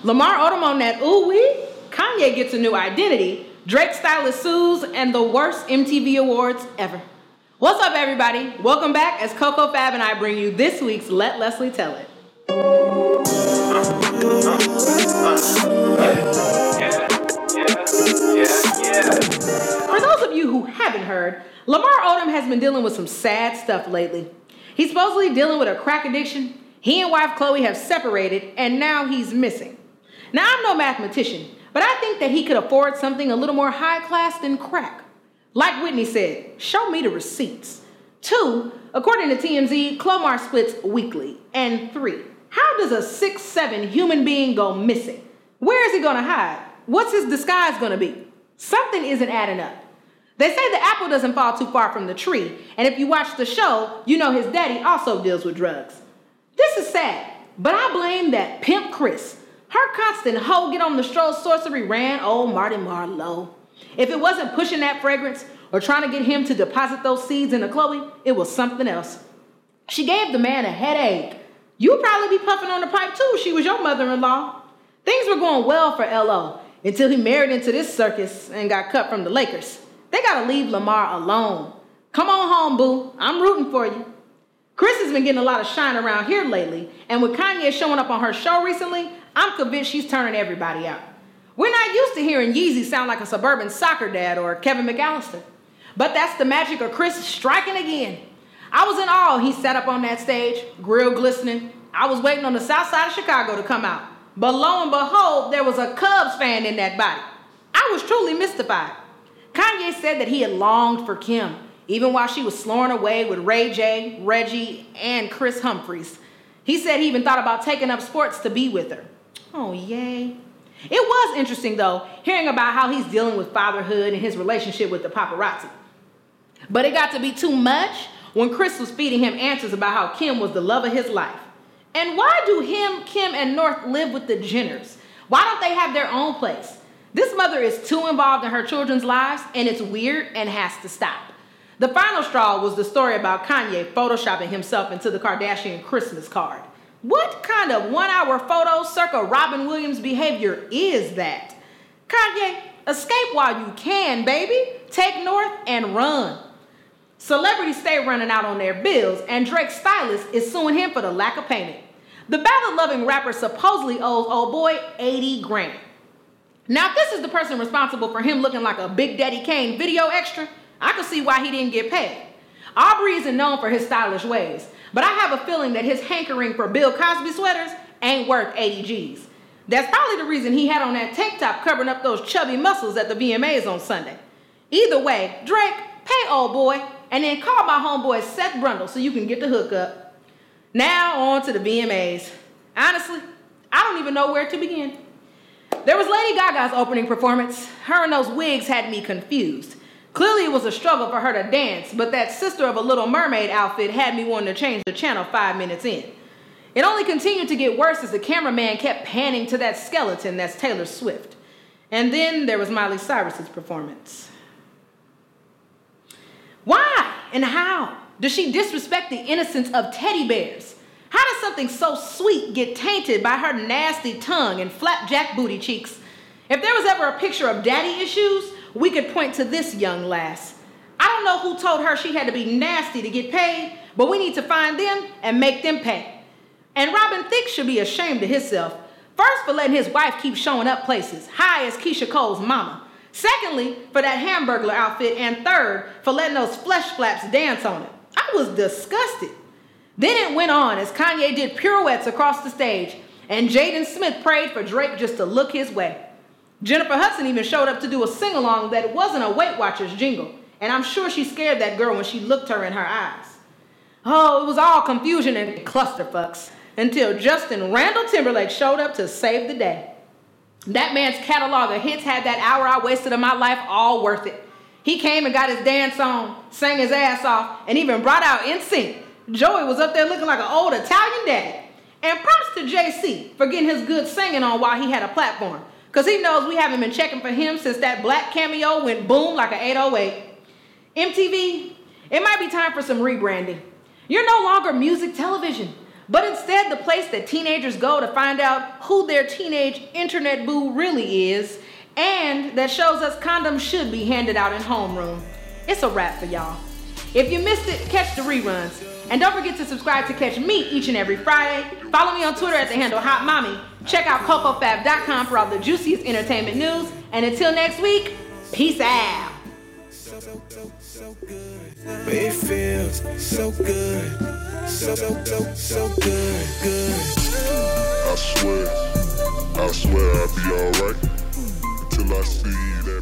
Lamar Odom on that ooh-wee. Kanye gets a new identity. Drake Stylist sues, and the worst MTV awards ever. What's up, everybody? Welcome back as Coco Fab and I bring you this week's Let Leslie Tell It. For those of you who haven't heard, Lamar Odom has been dealing with some sad stuff lately. He's supposedly dealing with a crack addiction. He and wife Khloe have separated, and now he's missing. Now, I'm no mathematician, but I think that he could afford something a little more high class than crack. Like Whitney said, show me the receipts. 2, according to TMZ, Khloe splits weekly. And 3, how does a 6'7" human being go missing? Where is he gonna hide? What's his disguise gonna be? Something isn't adding up. They say the apple doesn't fall too far from the tree, and if you watch the show, you know his daddy also deals with drugs. This is sad, but I blame that pimp Kris. Her constant hoe get on the stroll sorcery ran old Marty Marlowe. If it wasn't pushing that fragrance or trying to get him to deposit those seeds into Khloe, it was something else. She gave the man a headache. You'd probably be puffing on the pipe too if she was your mother-in-law. Things were going well for L.O. until he married into this circus and got cut from the Lakers. They gotta leave Lamar alone. Come on home, boo. I'm rooting for you. Kris has been getting a lot of shine around here lately, and with Kanye showing up on her show recently, I'm convinced she's turning everybody out. We're not used to hearing Yeezy sound like a suburban soccer dad or Kevin McAllister. But that's the magic of Kris striking again. I was in awe. He sat up on that stage, grill glistening. I was waiting on the south side of Chicago to come out. But lo and behold, there was a Cubs fan in that body. I was truly mystified. Kanye said that he had longed for Kim, even while she was sloring away with Ray J, Reggie, and Chris Humphries. He said he even thought about taking up sports to be with her. Oh, yay. It was interesting, though, hearing about how he's dealing with fatherhood and his relationship with the paparazzi. But it got to be too much when Kris was feeding him answers about how Kim was the love of his life. And why do him, Kim, and North live with the Jenners? Why don't they have their own place? This mother is too involved in her children's lives, and it's weird and has to stop. The final straw was the story about Kanye photoshopping himself into the Kardashian Christmas card. What kind of 1-hour photo circa Robin Williams behavior is that? Kanye, escape while you can, baby. Take North and run. Celebrities stay running out on their bills, and Drake's stylist is suing him for the lack of payment. The ballad-loving rapper supposedly owes old boy $80,000. Now, if this is the person responsible for him looking like a Big Daddy Kane video extra, I can see why he didn't get paid. Aubrey isn't known for his stylish ways, but I have a feeling that his hankering for Bill Cosby sweaters ain't worth 80 G's. That's probably the reason he had on that tank top covering up those chubby muscles at the VMAs on Sunday. Either way, Drake, pay old boy, and then call my homeboy Seth Brundle so you can get the hookup. Now on to the VMAs. Honestly, I don't even know where to begin. There was Lady Gaga's opening performance. Her and those wigs had me confused. Clearly it was a struggle for her to dance, but that Sister of a Little Mermaid outfit had me wanting to change the channel 5 minutes in. It only continued to get worse as the cameraman kept panning to that skeleton that's Taylor Swift. And then there was Miley Cyrus's performance. Why and how does she disrespect the innocence of teddy bears? How does something so sweet get tainted by her nasty tongue and flapjack booty cheeks? If there was ever a picture of daddy issues, we could point to this young lass. I don't know who told her she had to be nasty to get paid, but we need to find them and make them pay. And Robin Thicke should be ashamed of himself. First, for letting his wife keep showing up places, high as Keisha Cole's mama. Secondly, for that Hamburglar outfit. And third, for letting those flesh flaps dance on it. I was disgusted. Then it went on as Kanye did pirouettes across the stage, and Jaden Smith prayed for Drake just to look his way. Jennifer Hudson even showed up to do a sing-along that wasn't a Weight Watchers jingle, and I'm sure she scared that girl when she looked her in her eyes. Oh, it was all confusion and clusterfucks until Justin Randall Timberlake showed up to save the day. That man's catalog of hits had that hour I wasted of my life all worth it. He came and got his dance on, sang his ass off, and even brought out NSYNC. Joey was up there looking like an old Italian daddy. And props to JC for getting his good singing on while he had a platform. Because he knows we haven't been checking for him since that black cameo went boom like an 808. MTV, it might be time for some rebranding. You're no longer music television. but instead the place that teenagers go to find out who their teenage internet boo really is, and that shows us condoms should be handed out in homeroom. It's a wrap for y'all. If you missed it, catch the reruns. And don't forget to subscribe to catch me each and every Friday. Follow me on Twitter at the handle HotMommy. Check out CocoFab.com for all the juiciest entertainment news. And until next week, peace out. So good. But it feels so good. So good. I swear I'll be alright until I see that.